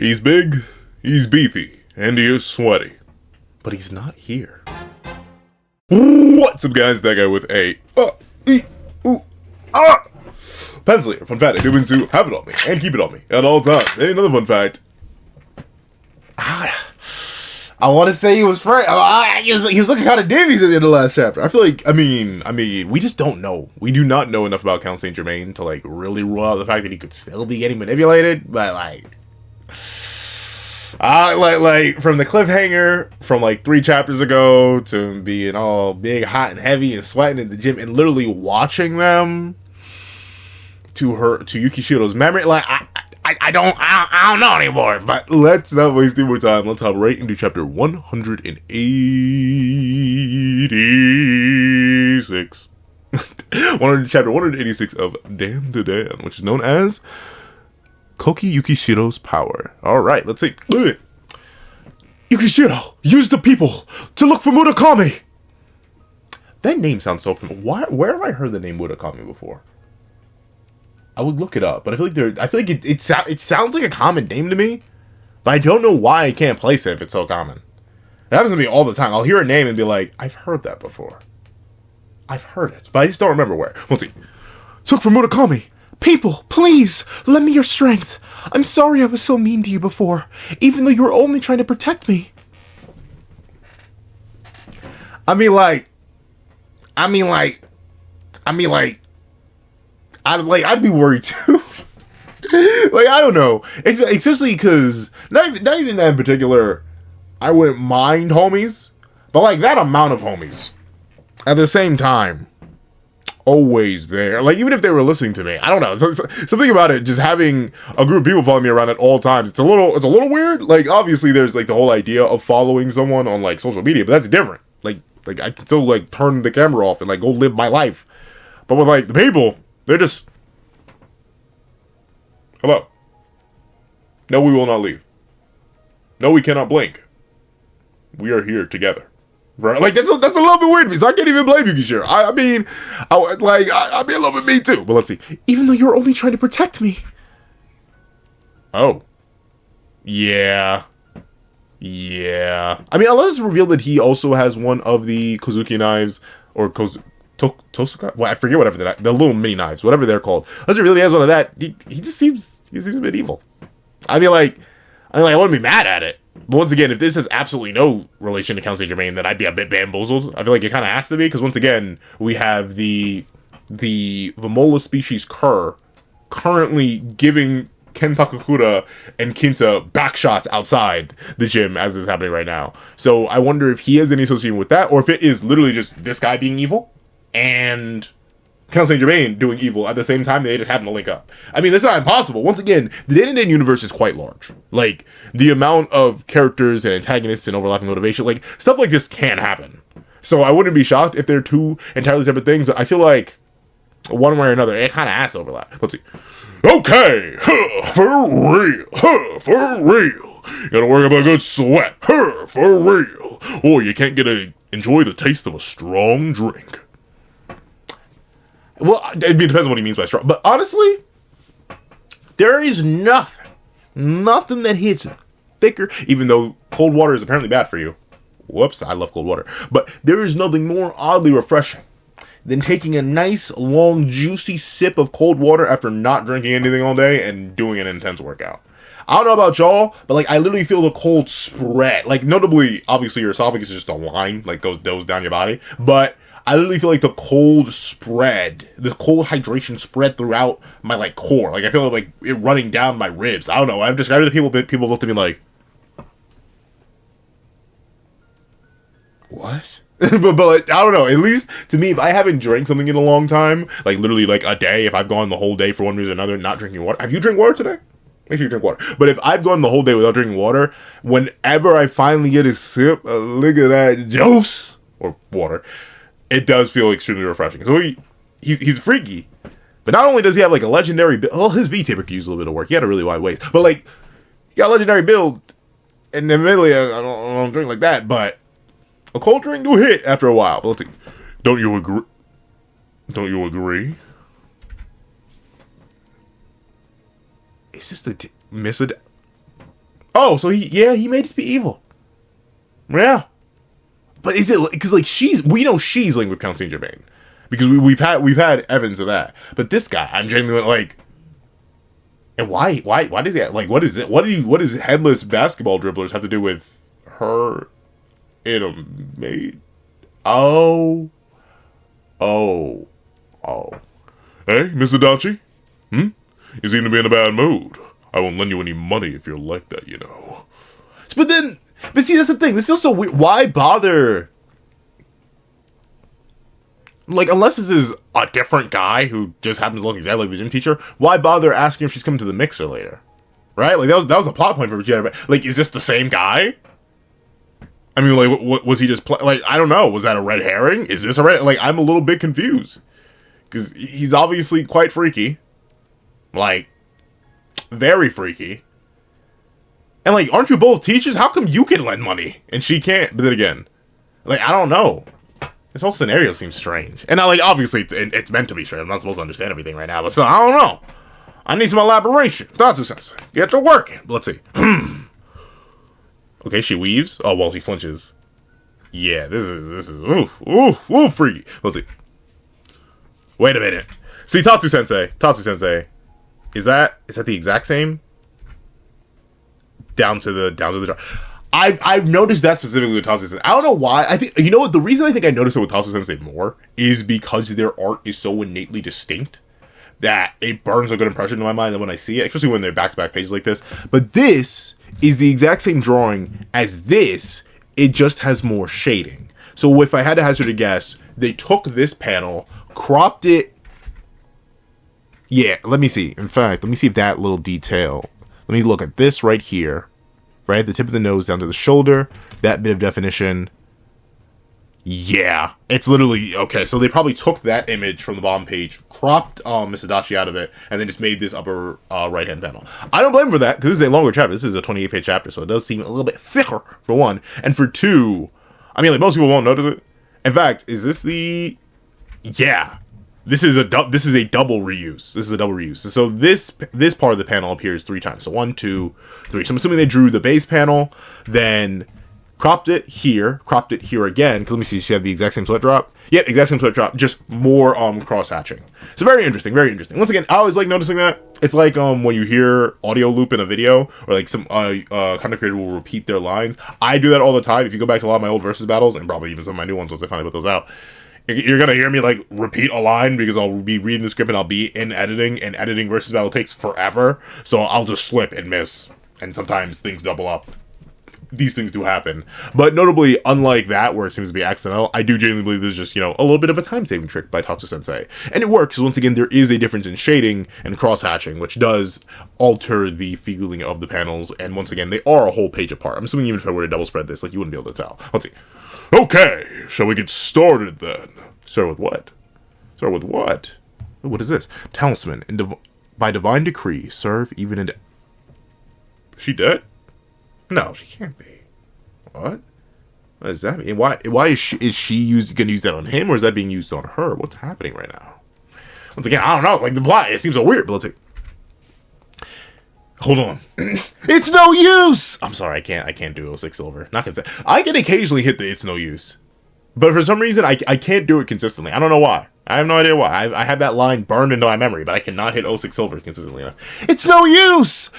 He's big, he's beefy, and he is sweaty. But he's not here. What's up, guys? That guy with a pencil here. Fun fact, I do mean to have it on me and keep it on me at all times. And another fun fact. I want to say he was he was looking kind of Davies at the end of the last chapter. I feel like, I mean, we just don't know. We do not know enough about Count Saint Germain to like really rule out the fact that he could still be getting manipulated. But like from the cliffhanger from like 3 chapters ago to being all big, hot, and heavy and sweating in the gym and literally watching them to Yukishiro's memory, like I don't know anymore. But let's not waste any more time. Let's hop right into chapter 186. Chapter 186 of Dandadan, which is known as Koki Yukishiro's power. Alright, let's see. Yukishiro used the people to look for Murakami. That name sounds so familiar. Where have I heard the name Murakami before? I would look it up, but I feel like it sounds like a common name to me, but I don't know why I can't place it if it's so common. It happens to me all the time. I'll hear a name and be like, I've heard that before. I've heard it, but I just don't remember where. Let's see. Look for Murakami. People, please, lend me your strength. I'm sorry I was so mean to you before, even though you were only trying to protect me. I'd be worried too. Like, I don't know. Especially because, not even that in particular, I wouldn't mind homies, but like that amount of homies at the same time, always there. Like, even if they were listening to me, I don't know. Something about it, just having a group of people following me around at all times, it's a little weird. Like, obviously there's like the whole idea of following someone on like social media, but that's different. Like I can still like turn the camera off and like go live my life. But with like the people, they're just, hello. No, we will not leave. No, we cannot blink. We are here together. Right? Like, that's a little bit weird to me, so I can't even blame you, Kishiro. I'd be a little bit me too. But let's see. Even though you're only trying to protect me. Oh. Yeah. I mean, unless it's revealed that he also has one of the Kozuki knives, or Tosuka? Well, I forget whatever the little mini knives, whatever they're called. Unless he really has one of that, he just seems a bit evil. I wouldn't be mad at it. But once again, if this has absolutely no relation to Count Saint Germain, then I'd be a bit bamboozled. I feel like it kind of has to be, because once again, we have the Mola species cur currently giving Ken Takakura and Kinta backshots outside the gym as is happening right now. So I wonder if he has any association with that, or if it is literally just this guy being evil and Count Saint Germain doing evil at the same time. They just happen to link up. I mean, that's not impossible. Once again, the Dandadan universe is quite large. Like, the amount of characters and antagonists and overlapping motivation, like, stuff like this can happen. So I wouldn't be shocked if they're 2 entirely separate things. I feel like one way or another, it kind of has to overlap. Let's see. Okay, for real, You gotta work up a good sweat, for real. Oh, you can't enjoy the taste of a strong drink. Well, it depends on what he means by strong. But honestly, there is nothing that hits thicker, even though cold water is apparently bad for you. Whoops, I love cold water. But there is nothing more oddly refreshing than taking a nice, long, juicy sip of cold water after not drinking anything all day and doing an intense workout. I don't know about y'all, but like, I literally feel the cold spread. Like, notably, obviously your esophagus is just a line, like goes down your body. But I literally feel like the cold hydration spread throughout my like core. Like, I feel like it running down my ribs. I don't know. I've described it to people, but people look at me like, what? but I don't know. At least to me, if I haven't drank something in a long time, like literally like a day, if I've gone the whole day for one reason or another not drinking water. Have you drank water today? Make sure you drink water. But if I've gone the whole day without drinking water, whenever I finally get a sip, a lick of that juice or water, it does feel extremely refreshing. So he's freaky. But not only does he have like a legendary build, well, his V-Taper could use a little bit of work. He had a really wide waist. But like, he got a legendary build, and admittedly, I don't drink like that, but a cold drink do hit after a while. But let's see. Don't you agree? Is this the Oh, so he may just be evil. Yeah. But is it because like we know she's linked with Count Saint Germain because we've had evidence of that. But this guy, I'm genuinely like, and why does he like what is it? What does headless basketball dribblers have to do with her in a maid? Oh. Hey, Mr. Dachi? You seem to be in a bad mood. I won't lend you any money if you're like that, you know. But see, that's the thing. This feels so weird. Why bother? Like, unless this is a different guy who just happens to look exactly like the gym teacher, why bother asking if she's coming to the mixer later? Right? Like, that was a plot point for Vegeta. Like, is this the same guy? I mean, like, what was he just like, I don't know. Was that a red herring? Is this a red? Like, I'm a little bit confused. Because he's obviously quite freaky. Like, very freaky. And, like, aren't you both teachers? How come you can lend money and she can't? But then again, like, I don't know. This whole scenario seems strange. And, like, obviously, it's meant to be strange. I'm not supposed to understand everything right now. But still, I don't know. I need some elaboration. Tatsu-sensei, get to work. But let's see. Okay, she weaves. Oh, well, she flinches. Yeah, this is oof, freaky. Let's see. Wait a minute. See, Tatsu-sensei. Is that the exact same? Down to the drop. I've noticed that specifically with Tatsu-sensei. I don't know why. I think, you know what, the reason I think I noticed it with Tatsu-sensei more is because their art is so innately distinct that it burns a good impression in my mind when I see it, especially when they're back-to-back pages like this. But this is the exact same drawing as this, it just has more shading. So if I had to hazard a guess, they took this panel, cropped it. Yeah, let me see. In fact, let me see if that little detail. Let me look at this right here. Right? The tip of the nose down to the shoulder. That bit of definition. Yeah. It's literally... Okay, so they probably took that image from the bottom page, cropped Mr. Dachi out of it, and then just made this upper right-hand panel. I don't blame them for that, because this is a longer chapter. This is a 28-page chapter, so it does seem a little bit thicker, for one. And for two, I mean, like, most people won't notice it. In fact, is this the... Yeah. This is a double reuse. This is a double reuse. So this part of the panel appears 3 times. So 1, 2, 3. So I'm assuming they drew the base panel, then cropped it here again. Because let me see, she had the exact same sweat drop. Yep, exact same sweat drop, just more cross hatching. So very interesting, very interesting. Once again, I always like noticing that. It's like when you hear audio loop in a video, or like some content creator will repeat their lines. I do that all the time. If you go back to a lot of my old versus battles, and probably even some of my new ones once I finally put those out, you're gonna hear me like repeat a line because I'll be reading the script and I'll be in editing, and editing versus battle takes forever, so I'll just slip and miss, and sometimes things double up. These things do happen, but notably, unlike that where it seems to be accidental, I do genuinely believe this is just, you know, a little bit of a time-saving trick by Tatsu-sensei, and it works. Once again, there is a difference in shading and cross-hatching, which does alter the feeling of the panels, and once again, they are a whole page apart. I'm assuming even if I were to double spread this, like, you wouldn't be able to tell. Let's see. Okay, shall we get started then? Start with what? What is this? Talisman. By divine decree, serve even in... Is she dead? No, she can't be. What? What does that mean? Why is she gonna use that on him, or is that being used on her? What's happening right now? Once again, I don't know. Like, the plot, it seems so weird, but let's see. Hold on. It's no use! I'm sorry, I can't do 06 Silver. Not gonna say. I can occasionally hit the it's no use. But for some reason, I can't do it consistently. I don't know why. I have no idea why. I have that line burned into my memory, but I cannot hit 06 Silver consistently enough. It's no use!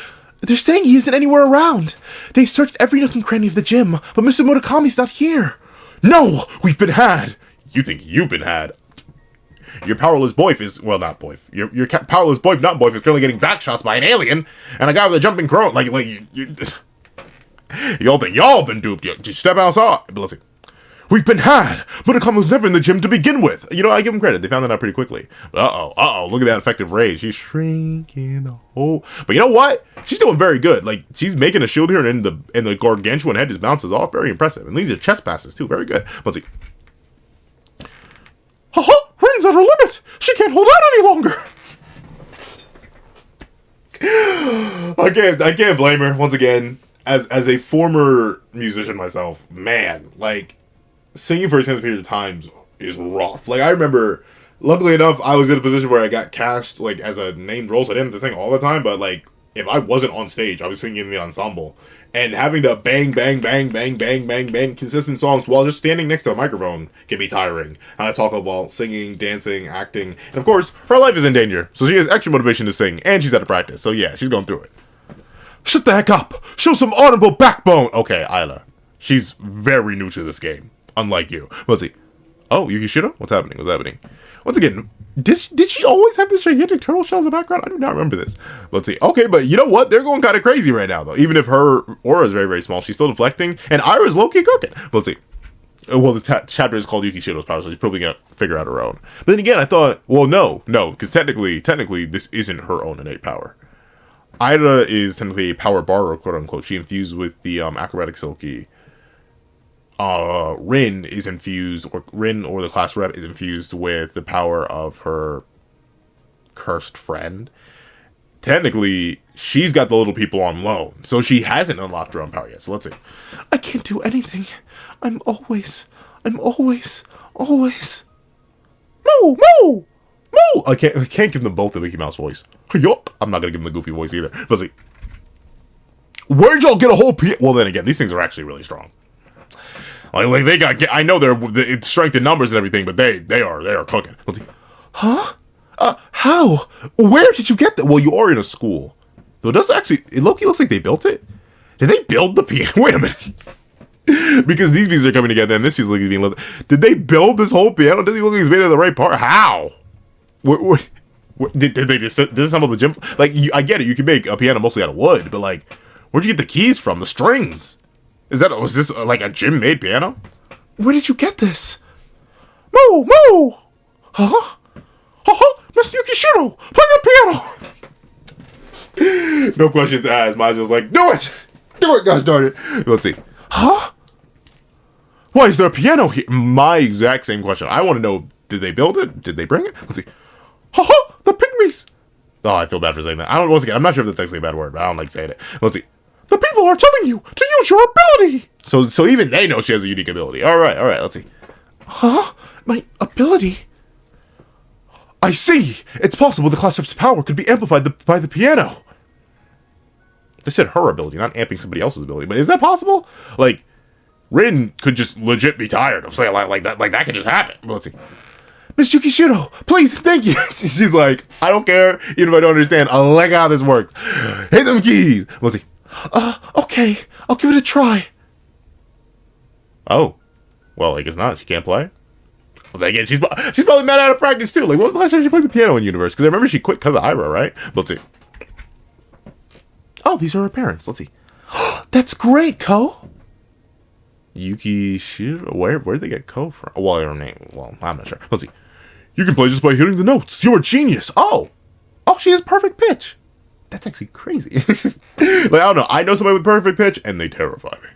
They're saying he isn't anywhere around. They searched every nook and cranny of the gym, but Mr. Murakami's not here. No! We've been had! You think you've been had? Your powerless boyf is... Well, not boyf. Your powerless boyf, not boyf, is currently getting backshots by an alien, and a guy with a jumping crow. Like y'all think y'all been duped. Just step outside. But let's see. We've been had! Murakami was never in the gym to begin with! You know, I give him credit. They found that out pretty quickly. Uh-oh. Look at that effective rage. She's shrinking a hole. But you know what? She's doing very good. Like, she's making a shield here, and the gargantuan head just bounces off. Very impressive. And these are chest passes, too. Very good. Let's see. Haha! Ring's at her limit! She can't hold out any longer! I can't blame her. Once again, as a former musician myself, man, like... Singing for extended period of times is rough. Like, I remember, luckily enough, I was in a position where I got cast, like, as a named role, so I didn't have to sing all the time, but, like, if I wasn't on stage, I was singing in the ensemble, And having to bang, bang, bang, bang, bang, bang, bang consistent songs while just standing next to a microphone can be tiring. And I talk about singing, dancing, acting. And of course, her life is in danger. So she has extra motivation to sing. And she's out of practice. So yeah, she's going through it. Shut the heck up! Show some audible backbone! Okay, Isla. She's very new to this game. Unlike you. Let's see. Oh, Yukishiro? What's happening? What's happening? Once again, did she always have this gigantic turtle shell in the background? I do not remember this. Let's see. Okay, but you know what? They're going kind of crazy right now, though. Even if her aura is very, very small, she's still deflecting. And Ira's low-key cooking. Let's see. Well, the chapter is called Yukishiro's power, so she's probably going to figure out her own. But then again, I thought, well, no, because technically, this isn't her own innate power. Ira is technically a power borrower, quote-unquote. She infused with the acrobatic silky. Rin is infused, or Rin or the class rep is infused with the power of her cursed friend. Technically, she's got the little people on loan, so she hasn't unlocked her own power yet. So let's see. I can't do anything. I'm always. Moo, moo, moo. I can't give them both the Mickey Mouse voice. Yup. I'm not gonna give them the Goofy voice either. Let's see. Where'd y'all get a whole Well, then again, these things are actually really strong. Like they got. I know it's strength in numbers and everything, but they are cooking. Let's see. Huh? How? Where did you get that? Well, you are in a school. Though it does actually. It looks like they built it. Did they build the piano? Wait a minute. Because these pieces are coming together, and this piece looks like being. Did they build this whole piano? Does it look like it's made of the right part? How? What did they just disassemble the gym? Like, I get it. You can make a piano mostly out of wood, but like, where'd you get the keys from? The strings? Was this like a gym-made piano? Where did you get this? Moo, moo! Huh? Mr. Yukishiro, play the piano! No questions asked. Majo's like, do it! Do it, gosh darn it! Let's see. Huh? Why is there a piano here? My exact same question. I want to know, did they build it? Did they bring it? Let's see. The pygmies! Oh, I feel bad for saying that. Once again, I'm not sure if that's actually a bad word, but I don't like saying it. Let's see. The people are telling you to use your ability! So even they know she has a unique ability. Alright, let's see. Huh? My ability? I see! It's possible the class rep's power could be amplified by the piano. They said her ability, not amping somebody else's ability. But is that possible? Like, Rin could just legit be tired of saying like that. Like, that could just happen. Let's see. Miss Yukishiro, please, thank you. She's like, I don't care, even if I don't understand. I like how this works. Hit them keys. Let's see. Okay, I'll give it a try. Oh, well, I guess not. She can't play. Well, again, she's probably mad out of practice too. Like, when was the last time she played the piano in Universe? Because I remember she quit because of Ira, right? Let's see. Oh, these are her parents. Let's see. That's great, Ko. Yukishiro. Where'd they get Ko from? Well, her name. Well, I'm not sure. Let's see. You can play just by hitting the notes. You're a genius. Oh, she has perfect pitch. That's actually crazy. Like, I don't know. I know somebody with perfect pitch, and they terrify me.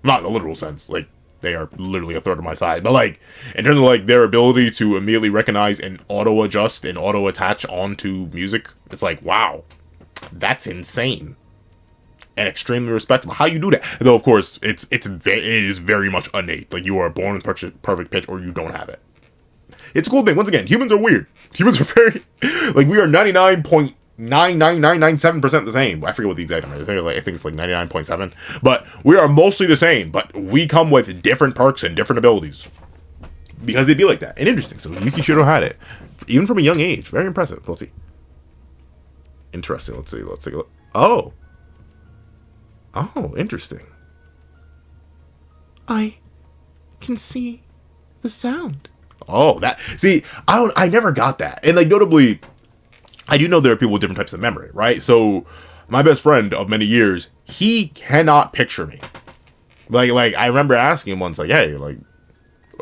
Not in a literal sense. Like, they are literally a third of my size. But, like, in terms of, like, their ability to immediately recognize and auto-adjust and auto-attach onto music, it's like, wow. That's insane. And extremely respectable. How you do that? Though, of course, it is very much innate. Like, you are born with perfect pitch, or you don't have it. It's a cool thing. Once again, humans are weird. Humans are very... Like, we are 99.99997% the same. I forget what the exact number is. I think it's like 99.7. But we are mostly the same. But we come with different perks and different abilities. Because they'd be like that. And interesting. So Yukishiro had it. Even from a young age. Very impressive. Let's see. Interesting. Let's see. Let's take a look. Oh, interesting. I can see the sound. Oh, that. See, I never got that. And, like, notably, I do know there are people with different types of memory, right? So, my best friend of many years, he cannot picture me. Like I remember asking him once, like, hey, like,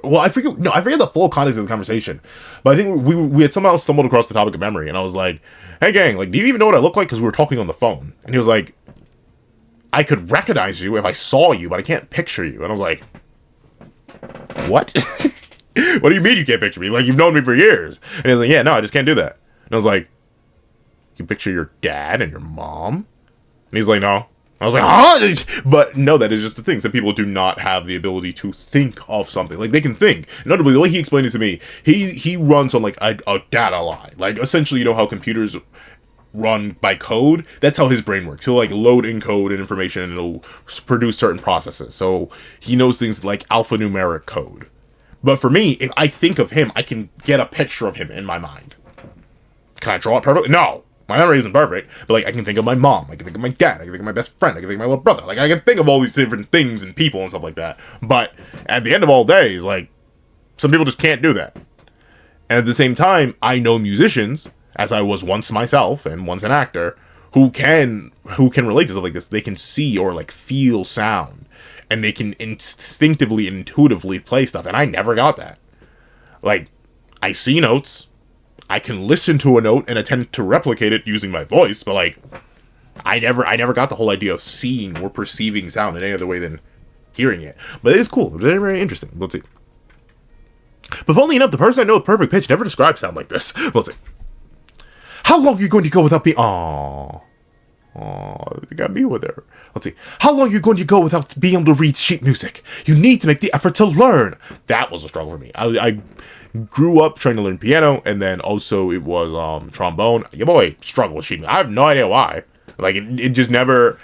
well, I forget the full context of the conversation, but I think we had somehow stumbled across the topic of memory, and I was like, hey, gang, like, do you even know what I look like? Because we were talking on the phone, and he was like, I could recognize you if I saw you, but I can't picture you. And I was like, what? What do you mean you can't picture me? Like, you've known me for years. And he was like, yeah, no, I just can't do that. And I was like, you can picture your dad and your mom? And he's like, no. I was like, huh? But no, that is just the thing. Some people do not have the ability to think of something. Like, they can think. Notably, the way he explained it to me, he runs on, like, a data line. Like, essentially, you know how computers run by code. That's how his brain works. He'll like load in code and information and it'll produce certain processes. So he knows things like alphanumeric code. But for me, if I think of him, I can get a picture of him in my mind. Can I draw it perfectly? No. My memory isn't perfect, but like I can think of my mom, I can think of my dad, I can think of my best friend, I can think of my little brother. Like I can think of all these different things and people and stuff like that. But at the end of all days, like some people just can't do that. And at the same time, I know musicians, as I was once myself and once an actor, who can relate to stuff like this. They can see or like feel sound, and they can instinctively and intuitively play stuff. And I never got that. Like I see notes. I can listen to a note and attempt to replicate it using my voice, but like, I never got the whole idea of seeing or perceiving sound in any other way than hearing it. But it is cool. It's very, very interesting. Let's see. But funnily enough, the person I know with perfect pitch never describes sound like this. Let's see. How long are you going to go without being... Aww, you got me with her. Let's see. How long are you going to go without being able to read sheet music? You need to make the effort to learn. That was a struggle for me. I grew up trying to learn piano, and then also it was trombone. Your boy struggled with sheet music. I have no idea why. Like it just never...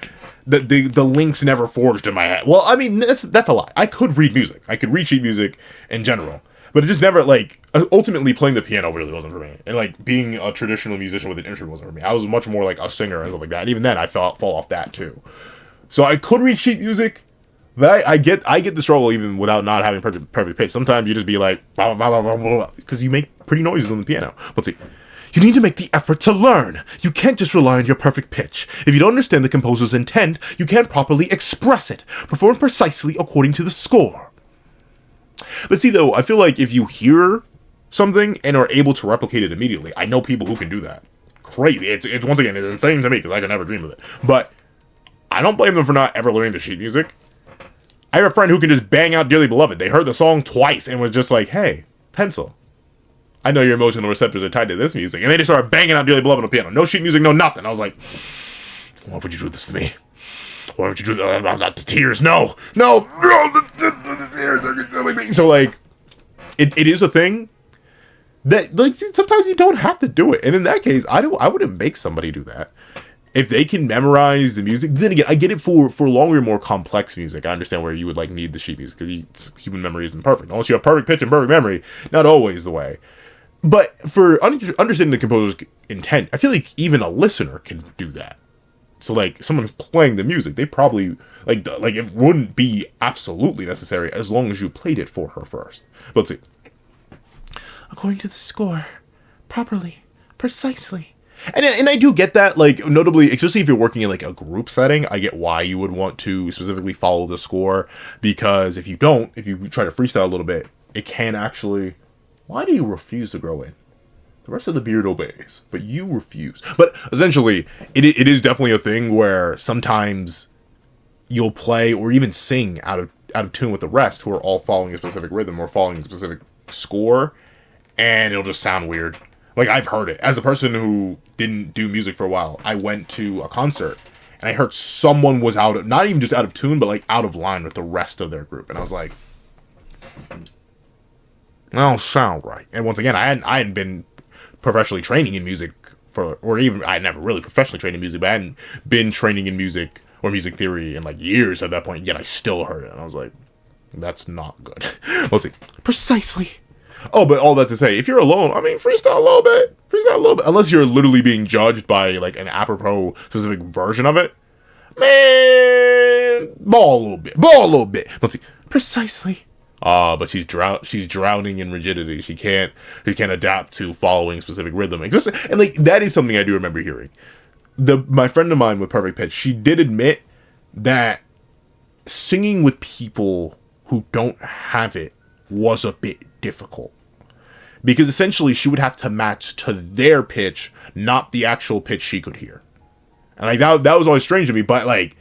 The links never forged in my head. Well, I mean, that's a lie. I could read music. I could read sheet music in general. But it just never, like, ultimately playing the piano really wasn't for me. And, like, being a traditional musician with an instrument wasn't for me. I was much more like a singer and stuff like that. And even then, I fall off that, too. So I could read sheet music, but I get the struggle even without not having perfect pitch. Sometimes you just be like, blah, blah, blah, blah, blah, because you make pretty noises on the piano. Let's see. You need to make the effort to learn. You can't just rely on your perfect pitch. If you don't understand the composer's intent, you can't properly express it. Perform precisely according to the score. But see, though, I feel like if you hear something and are able to replicate it immediately, I know people who can do that. Crazy. It's once again, it's insane to me because I could never dream of it. But I don't blame them for not ever learning the sheet music. I have a friend who can just bang out Dearly Beloved. They heard the song twice and was just like, hey, pencil. I know your emotional receptors are tied to this music. And they just started banging out Dearly Beloved on the piano. No sheet music, no nothing. I was like, why would you do this to me? Why would you do that? The tears, no, the tears. So like, it is a thing that like sometimes you don't have to do it, and in that case, I wouldn't make somebody do that if they can memorize the music. Then again, I get it for longer, more complex music. I understand where you would like need the sheet music because human memory isn't perfect unless you have perfect pitch and perfect memory. Not always the way, but for understanding the composer's intent, I feel like even a listener can do that. So, like, someone playing the music, they probably, like, it wouldn't be absolutely necessary as long as you played it for her first. But let's see. According to the score, properly, precisely. And I do get that, like, notably, especially if you're working in, like, a group setting, I get why you would want to specifically follow the score. Because if you don't, if you try to freestyle a little bit, it can actually... Why do you refuse to grow in? The rest of the beard obeys, but you refuse. But essentially, it is definitely a thing where sometimes you'll play or even sing out of tune with the rest who are all following a specific rhythm or following a specific score, and it'll just sound weird. Like, I've heard it. As a person who didn't do music for a while, I went to a concert, and I heard someone was not even just out of tune, but like out of line with the rest of their group. And I was like, that don't sound right. And once again, I hadn't been professionally training in music I had never really professionally trained in music, but I hadn't been training in music or music theory in like years at that point, yet I still heard it. And I was like, that's not good. Let's see. Precisely. Oh, but all that to say, if you're alone, I mean, freestyle a little bit. Unless you're literally being judged by like an apropos specific version of it. Man, ball a little bit. Let's see. Precisely. But she's drowning in rigidity. She can't adapt to following specific rhythm. And like that is something I do remember hearing. My friend of mine with perfect pitch, she did admit that singing with people who don't have it was a bit difficult. Because essentially she would have to match to their pitch, not the actual pitch she could hear. And like that was always strange to me, but like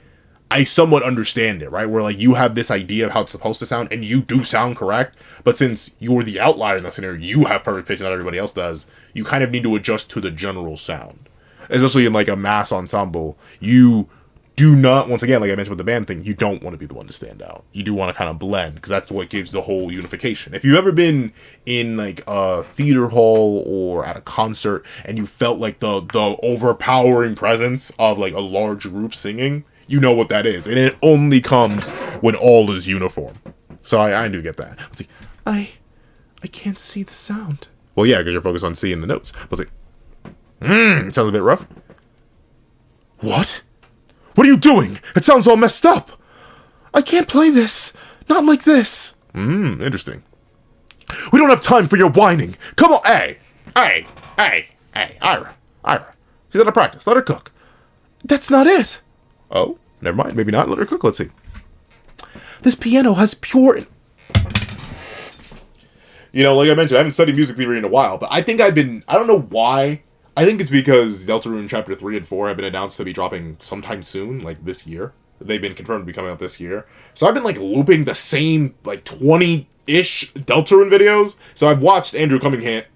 I somewhat understand it, right? Where like you have this idea of how it's supposed to sound, and you do sound correct, but since you're the outlier in that scenario, you have perfect pitch, not everybody else does. You kind of need to adjust to the general sound, especially in like a mass ensemble. You do not, once again, like I mentioned with the band thing, you don't want to be the one to stand out. You do want to kind of blend, because that's what gives the whole unification. If you've ever been in like a theater hall or at a concert and you felt like the overpowering presence of like a large group singing, you know what that is. And it only comes when all is uniform. So I do get that. Let's see. I can't see the sound. Well, yeah, because you're focused on seeing the notes. Let's see. It sounds a bit rough. What? What are you doing? It sounds all messed up. I can't play this. Not like this. Interesting. We don't have time for your whining. Come on. Hey, Ira. She's out of practice. Let her cook. That's not it. Oh, never mind. Maybe not. Let her cook. Let's see. This piano has pure... You know, like I mentioned, I haven't studied music theory in a while, but I think I don't know why. I think it's because Deltarune Chapter 3 and 4 have been announced to be dropping sometime soon, like this year. They've been confirmed to be coming out this year. So I've been, like, looping the same, like, 20-ish Deltarune videos. So I've watched Andrew Cunningham's,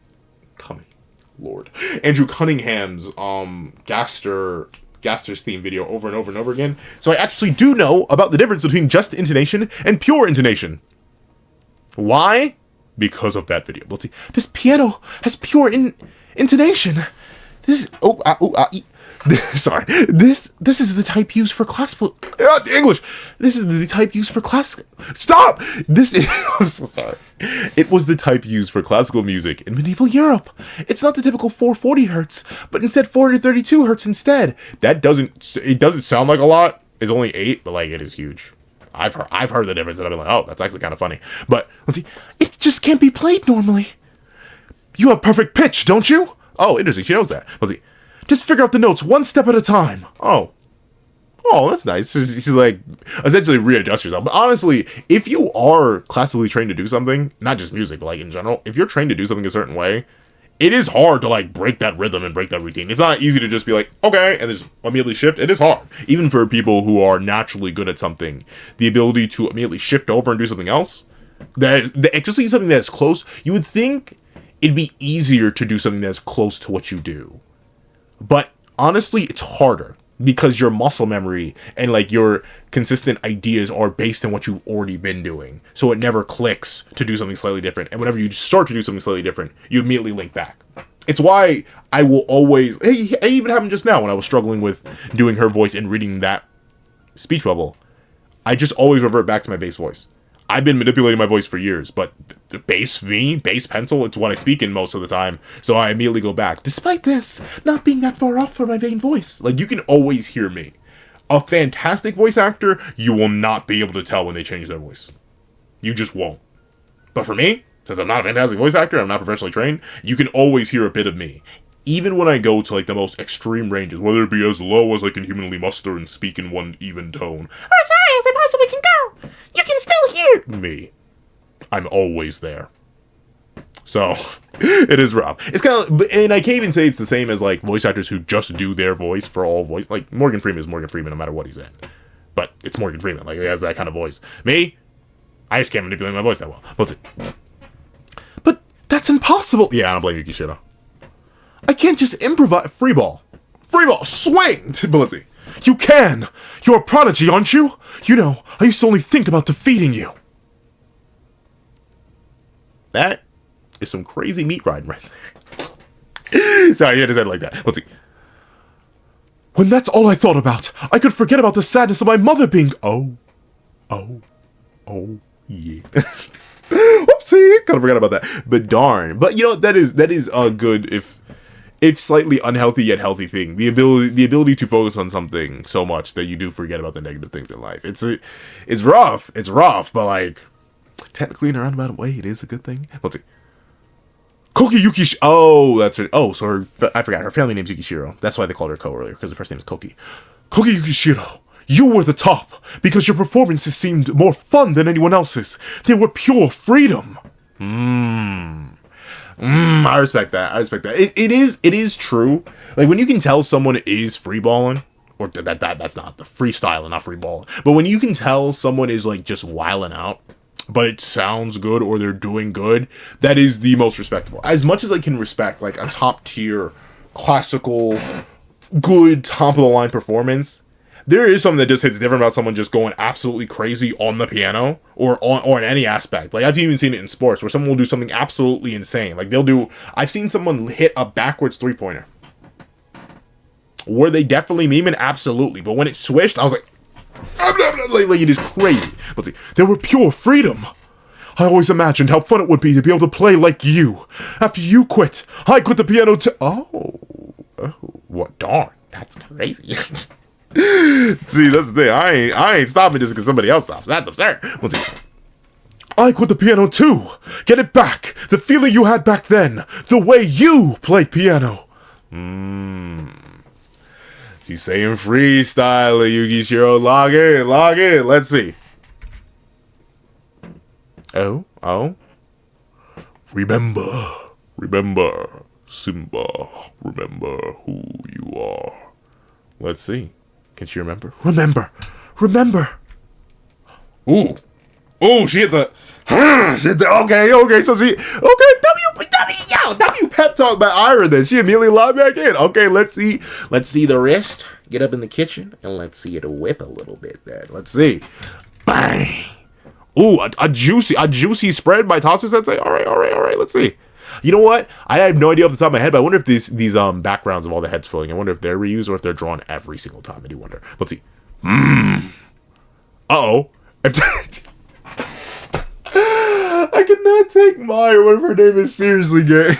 Gaster's theme video over and over and over again. So I actually do know about the difference between just intonation and pure intonation. Why? Because of that video. Let's see. This piano has pure intonation. This is sorry. This is the type used for classical English. This is the type used for classical. Stop. This is. I'm so sorry. It was the type used for classical music in medieval Europe. It's not the typical 440 hertz, but instead 432 hertz instead. It doesn't sound like a lot. It's only 8, but like it is huge. I've heard the difference, and I've been like, oh, that's actually kind of funny. But let's see. It just can't be played normally. You have perfect pitch, don't you? Oh, interesting. She knows that. Let's see. Just figure out the notes one step at a time. Oh, that's nice. She's like, essentially readjust yourself. But honestly, if you are classically trained to do something, not just music, but like in general, if you're trained to do something a certain way, it is hard to like break that rhythm and break that routine. It's not easy to just be like, okay, and then just immediately shift. It is hard. Even for people who are naturally good at something, the ability to immediately shift over and do something else, especially something that's close, you would think it'd be easier to do something that's close to what you do. But honestly, it's harder because your muscle memory and like your consistent ideas are based on what you've already been doing. So it never clicks to do something slightly different. And whenever you start to do something slightly different, you immediately link back. It's why I will always, it even happened just now when I was struggling with doing her voice and reading that speech bubble. I just always revert back to my bass voice. I've been manipulating my voice for years, but the bass pencil, it's what I speak in most of the time. So I immediately go back, despite this not being that far off from my main voice. Like, you can always hear me. A fantastic voice actor, you will not be able to tell when they change their voice. You just won't. But for me, since I'm not a fantastic voice actor, I'm not professionally trained, you can always hear a bit of me. Even when I go to like the most extreme ranges, whether it be as low as I can humanly muster and speak in one even tone, or as high as I possibly can go, you can still hear me. I'm always there. So, it is rough. It's kind of, and I can't even say it's the same as like voice actors who just do their voice for all voice. Like Morgan Freeman is Morgan Freeman no matter what he's in. But it's Morgan Freeman, like he has that kind of voice. Me, I just can't manipulate my voice that well. Let's see. But that's impossible. Yeah, I don't blame Yuki Shiro. I can't just improvise. Freeball, swing! But let's see. You can! You're a prodigy, aren't you? You know, I used to only think about defeating you. That is some crazy meat riding right there. Sorry, you had to say it like that. Let's see. When that's all I thought about, I could forget about the sadness of my mother being... Oh, yeah. Whoopsie! Kind of forgot about that. But darn. But, you know, that is a good, if slightly unhealthy yet healthy thing. The ability to focus on something so much that you do forget about the negative things in life. It's rough, but like technically in a roundabout way, it is a good thing. Let's see. Koki Yuki. Oh, that's it. Oh, so I forgot her family name's Yukishiro. That's why they called her Ko earlier, because her first name is Koki. Koki Yukishiro. You were the top because your performances seemed more fun than anyone else's. They were pure freedom. I respect that. It is true. Like when you can tell someone is freeballing, or that's not the freestyle and not freeballing. But when you can tell someone is like just wilding out, but it sounds good or they're doing good, that is the most respectable. As much as I can respect like a top tier, classical, good top of the line performance, there is something that just hits different about someone just going absolutely crazy on the piano or in any aspect. Like I've even seen it in sports where someone will do something absolutely insane. Like I've seen someone hit a backwards 3-pointer. Were they definitely memeing? Absolutely. But when it swished, I was like it is crazy. Let's see. There were pure freedom. I always imagined how fun it would be to be able to play like you. After you quit, I quit the piano too. Oh, what? Darn, that's crazy. See, that's the thing. I ain't stopping just because somebody else stops. That's absurd. Let's see. I quit the piano too. Get it back. The feeling you had back then. The way you played piano. She's saying freestyle, Yukishiro. Log in. Let's see. Oh. Remember, Simba. Remember who you are. Let's see. Can she remember? Remember. Ooh, she hit the. Okay. So W pep talk by Ira. Then she immediately logged back in. Okay, let's see the wrist. Get up in the kitchen and let's see it whip a little bit. Then let's see. Bang. Ooh, a juicy spread by Tatsu Sensei. All right. Let's see. You know what? I have no idea off the top of my head, but I wonder if these backgrounds of all the heads filling, I wonder if they're reused or if they're drawn every single time. I do wonder. Let's see. Uh-oh. I cannot take Mai or whatever her name is seriously, gay.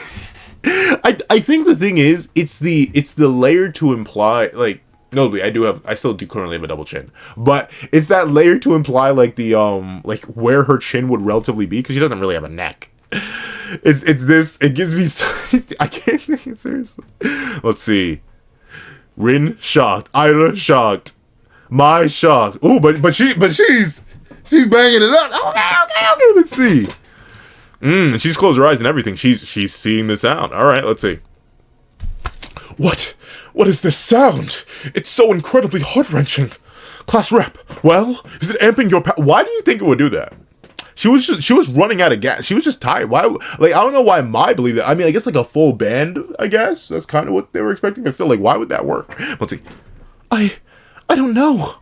I think the thing is, it's the layer to imply, like, notably, I still do currently have a double chin, but it's that layer to imply, like, the, like, where her chin would relatively be, because she doesn't really have a neck. It's this, it gives me, I can't think it seriously. Let's see. Rin shocked, Ira shocked, Mai shocked. Ooh, but she's banging it up. Okay, let's see. She's closed her eyes and everything. She's seeing the sound. All right, let's see. What is this sound? It's so incredibly heart-wrenching. Class rep, well, is it amping your why do you think it would do that? She was running out of gas. She was just tired. Why? Like, I don't know why Mai believed that. I mean, I guess like a full band, I guess. That's kind of what they were expecting. But still, like, why would that work? Let's see. I don't know.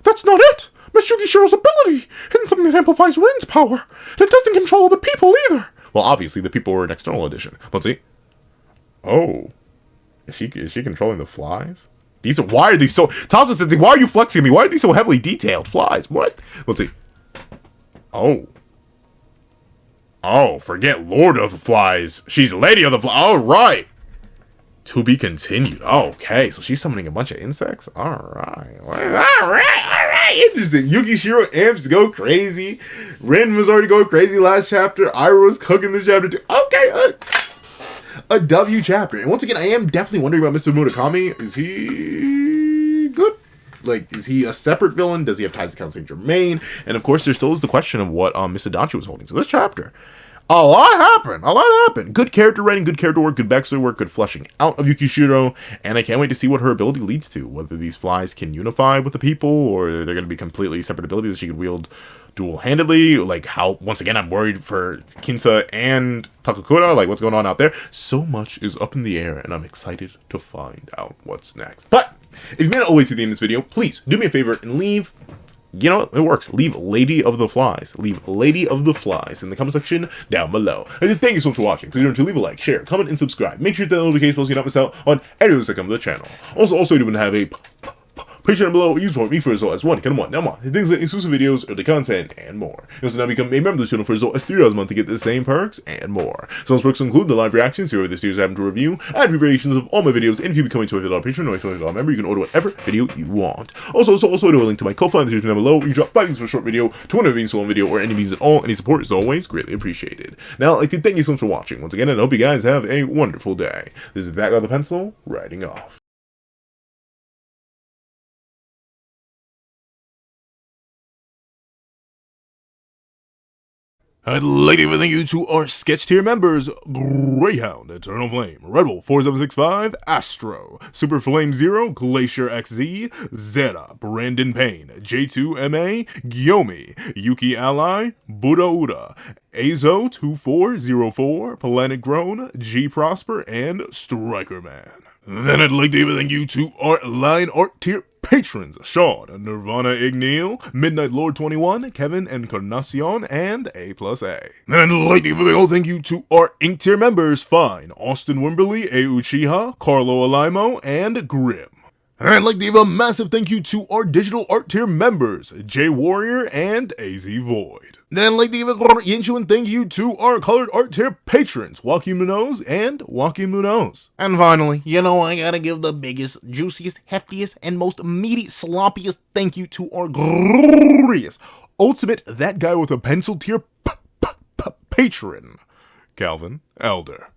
That's not it. Miss Yukishiro's ability isn't something that amplifies Rin's power. It doesn't control the people either. Well, obviously, the people were an external addition. Let's see. Oh. Is she controlling the flies? Why are these so... Tatsu said, why are you flexing me? Why are these so heavily detailed flies? What? Let's see. Oh, forget Lord of the Flies. She's Lady of the Flies. All right. To be continued. Okay, so she's summoning a bunch of insects. All right. Interesting. Yukishiro amps go crazy. Rin was already going crazy last chapter. Ira was cooking this chapter too. Okay, a W chapter. And once again, I am definitely wondering about Mr. Murakami. Is he good? Like, is he a separate villain? Does he have ties to Count Saint Germain? And of course, there still is the question of what Miss Adachi was holding. So this chapter, a lot happened. Good character writing, good character work, good backstory work, good fleshing out of Yukishiro. And I can't wait to see what her ability leads to. Whether these flies can unify with the people, or they're going to be completely separate abilities that she could wield dual-handedly. Like, how, once again, I'm worried for Kinta and Takakura. Like, what's going on out there? So much is up in the air, and I'm excited to find out what's next. But if you made it all the way to the end of this video, please do me a favor and leave, you know, it works. Leave Lady of the Flies. Leave Lady of the Flies in the comment section down below. And thank you so much for watching. Please remember to leave a like, share, comment, and subscribe. Make sure to hit the notification bell so you don't miss out on any videos that come to the channel. Also, I do want to have a Patreon below, use for me for as low as $1. Come on, now things like exclusive videos, early content, and more. You also now become a member of the channel for as low as $3 a month to get the same perks and more. Some of those perks include the live reactions, here the series I happen to review, ad variations of all my videos, and if you become a $20 Patreon or a $20 member, you can order whatever video you want. Also do a link to my Ko-Fi down below, where you drop 5 things for a short video, 200 being solo video, or any means at all. Any support is always greatly appreciated. Now, I'd like to thank you so much for watching once again, and I hope you guys have a wonderful day. This is That Guy with the Pencil, writing off. I'd like to thank you to our sketch tier members: Greyhound, Eternal Flame, Red Wolf 4765, Astro, Super Flame Zero, Glacier XZ, Zeta, Brandon Payne, J2MA, Gyomi, Yuki Ally, Buddha Uda, Azo2404, Planet Grown, G Prosper, and Striker Man. Then I'd like to thank you to our line art tier patrons Sean, Nirvana Igneel, Midnight Lord 21, Kevin Encarnacion, and A plus A. And I'd like to give a big thank you to our Ink tier members Fine, Austin Wimberly, A Uchiha, Carlo Alaimo, and Grim. And I'd like to give a massive thank you to our digital art tier members, J Warrior and AZ Void. Then I'd like to give a genuine thank you to our colored art tier patrons, Joaquin Munoz and Joaquin Munoz. And finally, I gotta give the biggest, juiciest, heftiest, and most meaty, sloppiest thank you to our glorious, ultimate, that guy with a pencil tier patron, Calvin Elder.